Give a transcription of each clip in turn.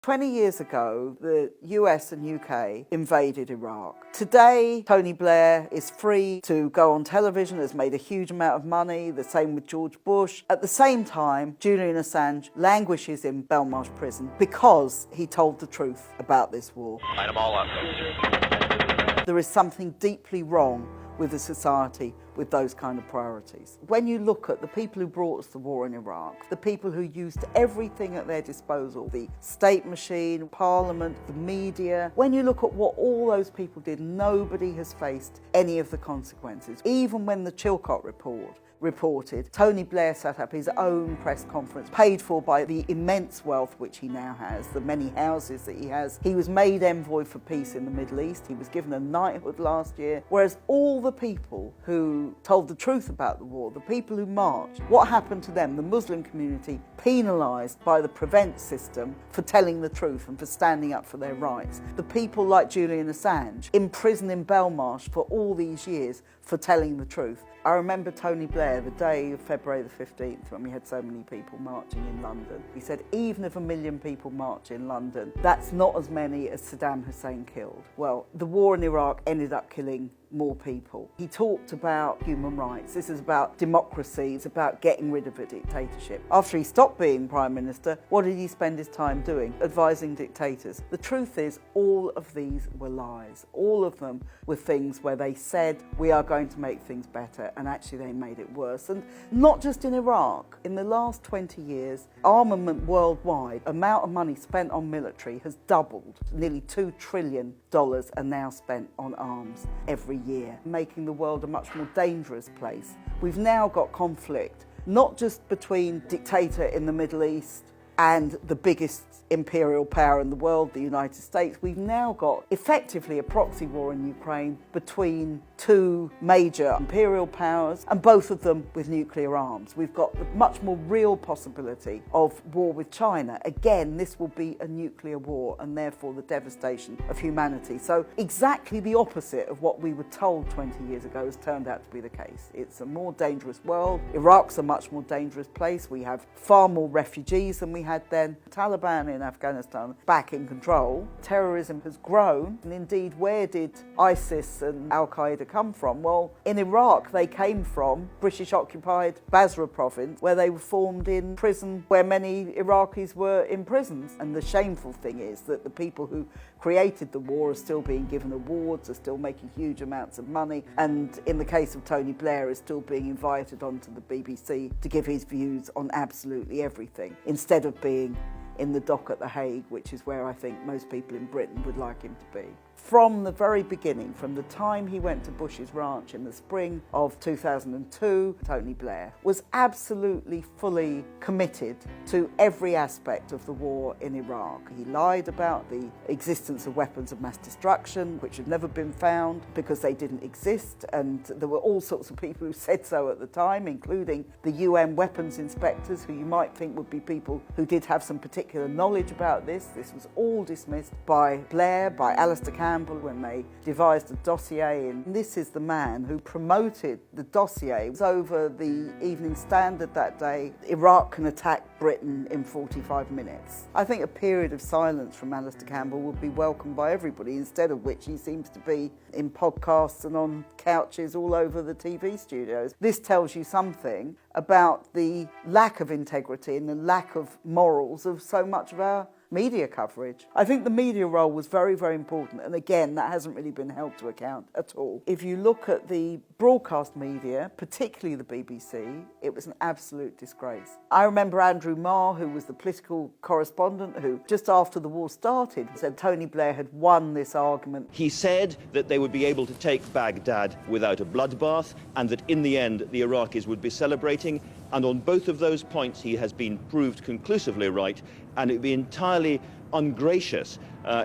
20 years ago, the US and UK invaded Iraq. Today, Tony Blair is free to go on television, has made a huge amount of money, the same with George Bush. At the same time, Julian Assange languishes in Belmarsh prison because he told the truth about this war. Line them all up. There is something deeply wrong with a society with those kind of priorities. When you look at the people who brought us the war in Iraq, the people who used everything at their disposal, the state machine, parliament, the media, when you look at what all those people did, nobody has faced any of the consequences. Even when the Chilcot report reported, Tony Blair set up his own press conference, paid for by the immense wealth which he now has, the many houses that he has. He was made envoy for peace in the Middle East. He was given a knighthood last year. Whereas all the people who told the truth about the war, the people who marched, what happened to them? The Muslim community penalised by the PREVENT system for telling the truth and for standing up for their rights. The people like Julian Assange, imprisoned in Belmarsh for all these years for telling the truth. I remember Tony Blair, the day of February the 15th, when we had so many people marching in London. He said, even if 1 million people march in London, that's not as many as Saddam Hussein killed. Well, the war in Iraq ended up killing more people. He talked about human rights. This is about democracy. It's about getting rid of a dictatorship. After he stopped being Prime Minister, what did he spend his time doing? Advising dictators. The truth is, all of these were lies. All of them were things where they said, we are going to make things better, and actually they made it worse. And not just in Iraq. In the last 20 years, armament worldwide, amount of money spent on military has doubled. Nearly $2 trillion are now spent on arms every year, making the world a much more dangerous place. We've now got conflict, not just between dictator in the Middle East and the biggest imperial power in the world, the United States. We've now got effectively a proxy war in Ukraine between two major imperial powers, and both of them with nuclear arms. We've got the much more real possibility of war with China. Again, this will be a nuclear war and therefore the devastation of humanity. So exactly the opposite of what we were told 20 years ago has turned out to be the case. It's a more dangerous world. Iraq's a much more dangerous place. We have far more refugees than we had then. The Taliban in Afghanistan back in control. Terrorism has grown, and indeed, where did ISIS and Al-Qaeda come from? Well, in Iraq they came from British-occupied Basra province, where they were formed in prison where many Iraqis were imprisoned. And the shameful thing is that the people who created the war are still being given awards, are still making huge amounts of money, and in the case of Tony Blair is still being invited onto the BBC to give his views on absolutely everything, instead of being in the dock at The Hague, which is where I think most people in Britain would like him to be. From the very beginning, from the time he went to Bush's ranch in the spring of 2002, Tony Blair was absolutely fully committed to every aspect of the war in Iraq. He lied about the existence of weapons of mass destruction, which had never been found because they didn't exist, and there were all sorts of people who said so at the time, including the UN weapons inspectors, who you might think would be people who did have some particular knowledge about this. This was all dismissed by Blair, by Alistair Campbell, when they devised a dossier. And this is the man who promoted the dossier. It was over the Evening Standard that day. Iraq can attack Britain in 45 minutes. I think a period of silence from Alistair Campbell would be welcomed by everybody, instead of which he seems to be in podcasts and on couches all over the TV studios. This tells you something about the lack of integrity and the lack of morals of so much of our media coverage. I think the media role was very, very important, and again, that hasn't really been held to account at all. If you look at the broadcast media, particularly the BBC, it was an absolute disgrace. I remember Andrew Marr, who was the political correspondent, who just after the war started said Tony Blair had won this argument. He said that they would be able to take Baghdad without a bloodbath, and that in the end the Iraqis would be celebrating. And on both of those points he has been proved conclusively right, and it would be entirely ungracious,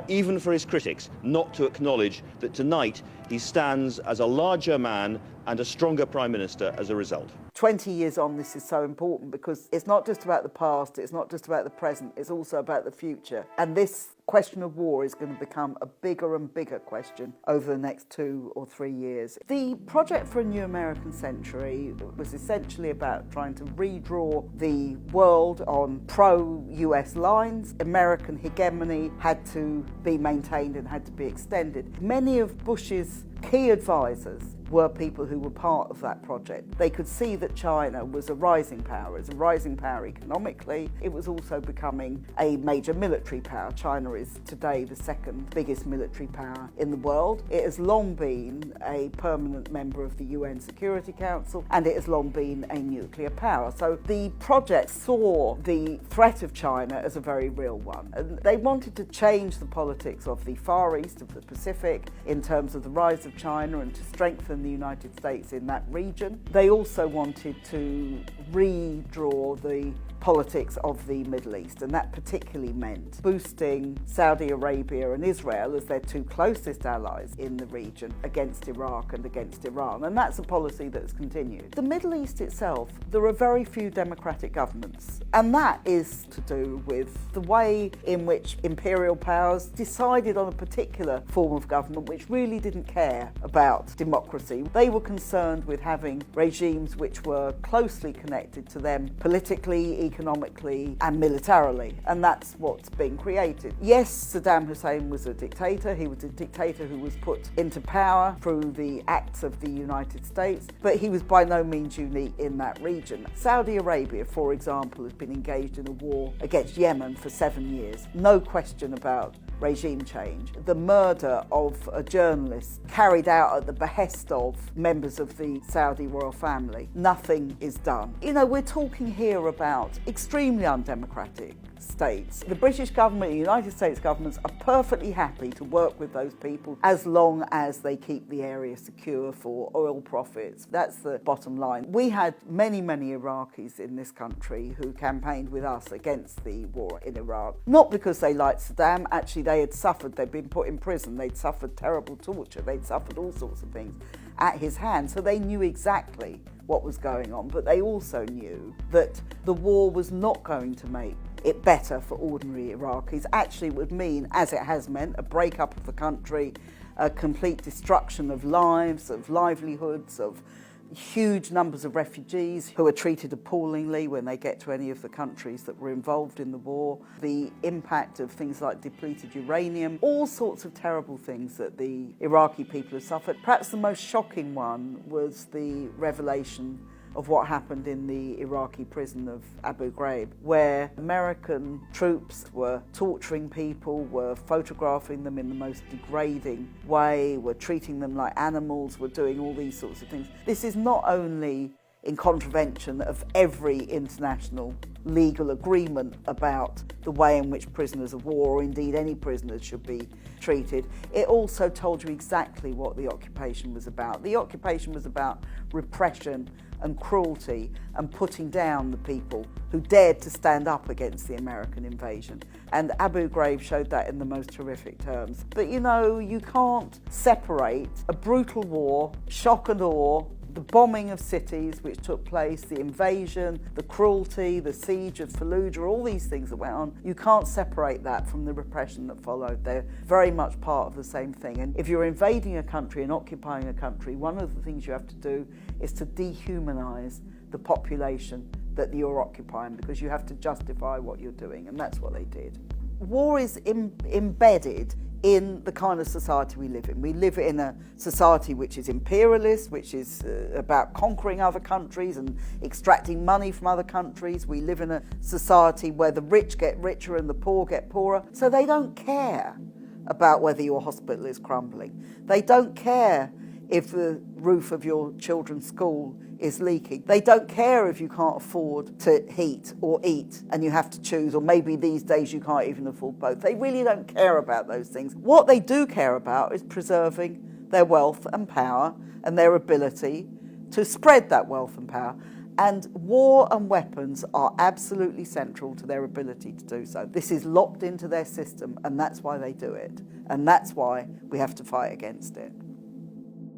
even for his critics, not to acknowledge that tonight he stands as a larger man and a stronger Prime Minister as a result. 20 years on, this is so important because it's not just about the past, it's not just about the present, it's also about the future. And this question of war is going to become a bigger and bigger question over the next 2 or 3 years. The Project for a New American Century was essentially about trying to redraw the world on pro-US lines. American hegemony had to be maintained and had to be extended. Many of Bush's key advisors were people who were part of that project. They could see that China was a rising power. It's a rising power economically. It was also becoming a major military power. China is today the second biggest military power in the world. It has long been a permanent member of the UN Security Council, and it has long been a nuclear power. So the project saw the threat of China as a very real one. And they wanted to change the politics of the Far East, of the Pacific, in terms of the rise of China and to strengthen the United States in that region. They also wanted to redraw the politics of the Middle East, and that particularly meant boosting Saudi Arabia and Israel as their two closest allies in the region against Iraq and against Iran, and that's a policy that's continued. The Middle East itself, there are very few democratic governments, and that is to do with the way in which imperial powers decided on a particular form of government which really didn't care about democracy. They were concerned with having regimes which were closely connected to them politically, economically and militarily, and that's what's been created. Yes, Saddam Hussein was a dictator. He was a dictator who was put into power through the acts of the United States, but he was by no means unique in that region. Saudi Arabia, for example, has been engaged in a war against Yemen for 7 years. No question about regime change. The murder of a journalist carried out at the behest of members of the Saudi royal family. Nothing is done. You know, we're talking here about extremely undemocratic states. The British government, the United States governments are perfectly happy to work with those people as long as they keep the area secure for oil profits. That's the bottom line. We had many Iraqis in this country who campaigned with us against the war in Iraq. Not because they liked Saddam, actually they had suffered, they'd been put in prison, they'd suffered terrible torture, they'd suffered all sorts of things at his hand, so they knew exactly what was going on, but they also knew that the war was not going to make it better for ordinary Iraqis. Actually, it would mean, as it has meant, a breakup of the country, a complete destruction of lives, of livelihoods, of huge numbers of refugees who are treated appallingly when they get to any of the countries that were involved in the war, the impact of things like depleted uranium, all sorts of terrible things that the Iraqi people have suffered. Perhaps the most shocking one was the revelation of what happened in the Iraqi prison of Abu Ghraib, where American troops were torturing people, were photographing them in the most degrading way, were treating them like animals, were doing all these sorts of things. This is not only in contravention of every international legal agreement about the way in which prisoners of war, or indeed any prisoners, should be treated. It also told you exactly what the occupation was about. The occupation was about repression and cruelty and putting down the people who dared to stand up against the American invasion. And Abu Ghraib showed that in the most horrific terms. But you know, you can't separate a brutal war, shock and awe, the bombing of cities which took place, the invasion, the cruelty, the siege of Fallujah, all these things that went on. You can't separate that from the repression that followed. They're very much part of the same thing. And if you're invading a country and occupying a country, one of the things you have to do is to dehumanize the population that you're occupying, because you have to justify what you're doing, and that's what they did. War is embedded in the kind of society we live in. We live in a society which is imperialist, which is about conquering other countries and extracting money from other countries. We live in a society where the rich get richer and the poor get poorer. So they don't care about whether your hospital is crumbling. They don't care if the roof of your children's school is leaking. They don't care if you can't afford to heat or eat and you have to choose, or maybe these days you can't even afford both. They really don't care about those things. What they do care about is preserving their wealth and power and their ability to spread that wealth and power. And war and weapons are absolutely central to their ability to do so. This is locked into their system, and that's why they do it. And that's why we have to fight against it.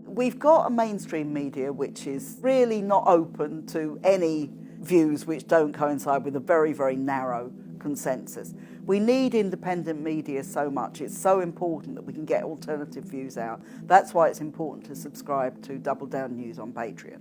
We've got a mainstream media which is really not open to any views which don't coincide with a very, very narrow consensus. We need independent media so much. It's so important that we can get alternative views out. That's why it's important to subscribe to Double Down News on Patreon.